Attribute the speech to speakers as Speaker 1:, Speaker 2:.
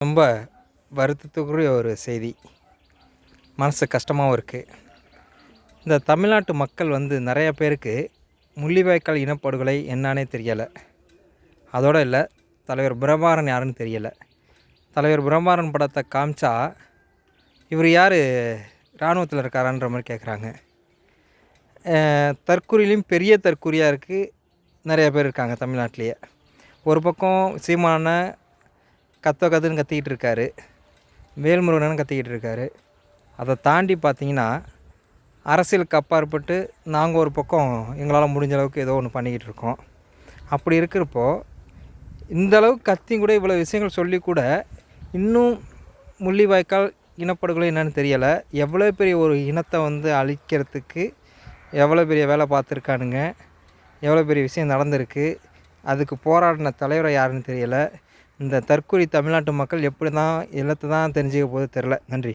Speaker 1: ரொம்ப வருத்தத்துக்குரிய ஒரு செய்தி. மனசு கஷ்டமாகவும் இருக்குது. இந்த தமிழ்நாட்டு மக்கள் நிறைய பேருக்கு முள்ளிவாய்க்கால் இனப்படுகொலை என்னான்னே தெரியலை. அதோடு இல்லை, தலைவர் பிரபாகரன் யாருன்னு தெரியலை. தலைவர் பிரபாகரன் படத்தை காமிச்சா இவர் யார் இராணுவத்தில் இருக்காரான்ற மாதிரி கேட்குறாங்க. தற்கொலையிலையும் பெரிய தற்கொலையாக இருக்குது. நிறைய பேர் இருக்காங்க தமிழ்நாட்டிலேயே. ஒரு பக்கம் சீமான கத்துன்னு கத்திக்கிட்டு இருக்காரு, வேல்முருகன் கத்திக்கிட்டு இருக்காரு. அதை தாண்டி பார்த்திங்கன்னா அரசியலுக்கு அப்பாற்பட்டு நாங்கள் ஒரு பக்கம் எங்களால் முடிஞ்ச அளவுக்கு ஏதோ ஒன்று பண்ணிக்கிட்டு இருக்கோம். அப்படி இருக்கிறப்போ இந்தளவுக்கு கத்தியும் கூட இவ்வளோ விஷயங்கள் சொல்லி கூட இன்னும் முள்ளிவாய்க்கால் இனப்படுகொலை என்னன்னு தெரியலை. எவ்வளோ பெரிய ஒரு இனத்தை அழிக்கிறதுக்கு எவ்வளோ பெரிய வேலை பார்த்துருக்கானுங்க, எவ்வளோ பெரிய விஷயம் நடந்திருக்கு. அதுக்கு போராடின தலைவரை யாருன்னு தெரியலை. இந்த தற்கொலை தமிழ்நாட்டு மக்கள் எப்படி தான் எல்லாத்தை தான் தெரிஞ்சுக்க போது தெரில. நன்றி.